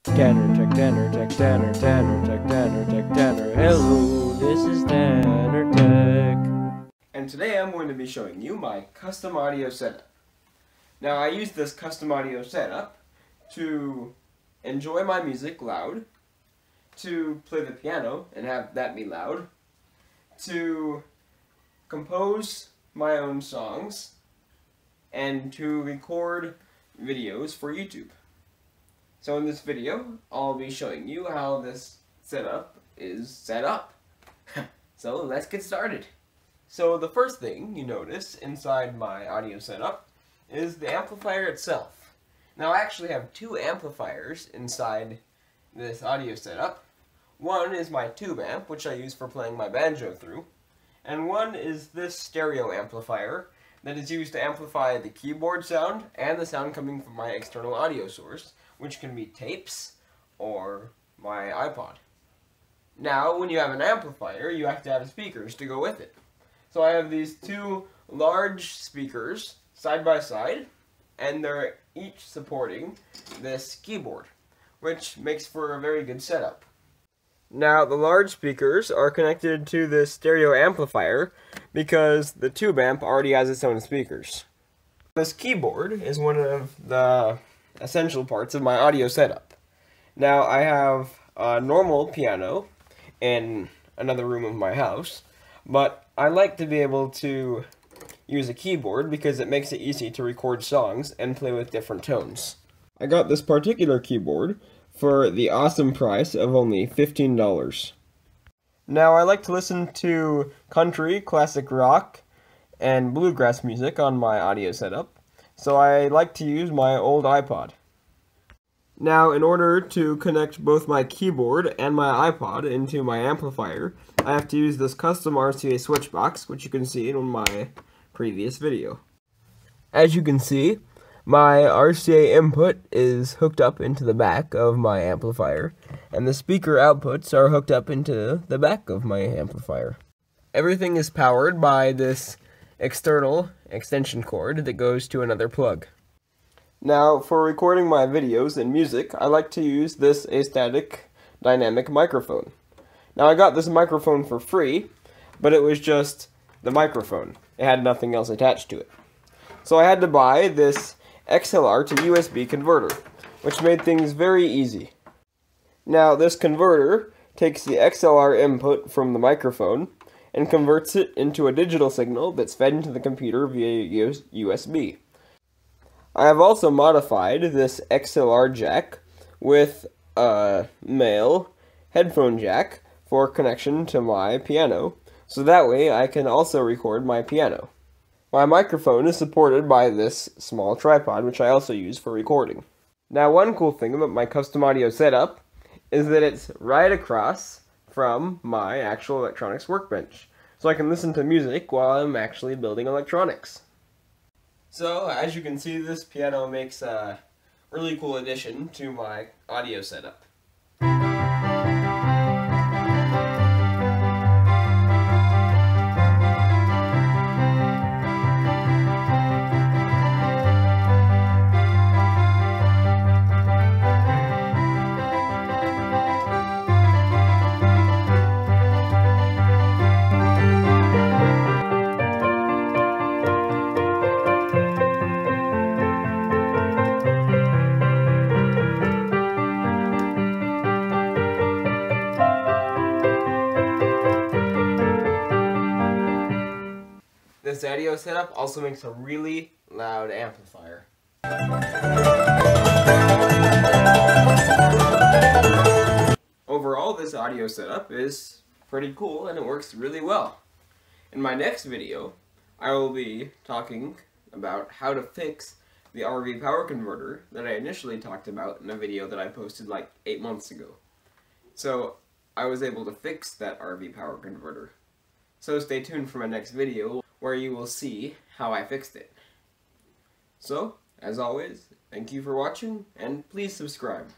Tanner, Tech Tanner, Tech Tanner, Tanner, Tech Tanner, Tech Tanner. Hello, this is Tanner Tech. And today I'm going to be showing you my custom audio setup. Now I use this custom audio setup to enjoy my music loud, to play the piano and have that be loud, to compose my own songs, and to record videos for YouTube. So in this video, I'll be showing you how this setup is set up. So let's get started. So the first thing you notice inside my audio setup is the amplifier itself. Now I actually have two amplifiers inside this audio setup. One is my tube amp, which I use for playing my banjo through, and one is this stereo amplifier that is used to amplify the keyboard sound and the sound coming from my external audio source, which can be tapes or my iPod. Now, when you have an amplifier, you have to have speakers to go with it. So I have these two large speakers side by side, and they're each supporting this keyboard, which makes for a very good setup. Now, the large speakers are connected to this stereo amplifier because the tube amp already has its own speakers. This keyboard is one of the essential parts of my audio setup. Now, I have a normal piano in another room of my house, but I like to be able to use a keyboard because it makes it easy to record songs and play with different tones. I got this particular keyboard for the awesome price of only $15. Now, I like to listen to country, classic rock, and bluegrass music on my audio setup, so I like to use my old iPod. Now, in order to connect both my keyboard and my iPod into my amplifier, I have to use this custom RCA switch box, which you can see in my previous video. As you can see, my RCA input is hooked up into the back of my amplifier, and the speaker outputs are hooked up into the back of my amplifier. Everything is powered by this external extension cord that goes to another plug. Now, for recording my videos and music, I like to use this astatic dynamic microphone. Now, I got this microphone for free, but it was just the microphone. It had nothing else attached to it. So I had to buy this XLR to USB converter, which made things very easy. Now, this converter takes the XLR input from the microphone and converts it into a digital signal that's fed into the computer via USB. I have also modified this XLR jack with a male headphone jack for connection to my piano, so that way I can also record my piano. My microphone is supported by this small tripod, which I also use for recording. Now, one cool thing about my custom audio setup is that it's right across from my actual electronics workbench, so I can listen to music while I'm actually building electronics. So, as you can see, this piano makes a really cool addition to my audio setup. This audio setup also makes a really loud amplifier. Overall, this audio setup is pretty cool and it works really well. In my next video, I will be talking about how to fix the RV power converter that I initially talked about in a video that I posted like 8 months ago. So, I was able to fix that RV power converter. So stay tuned for my next video where you will see how I fixed it. So, as always, thank you for watching, and please subscribe.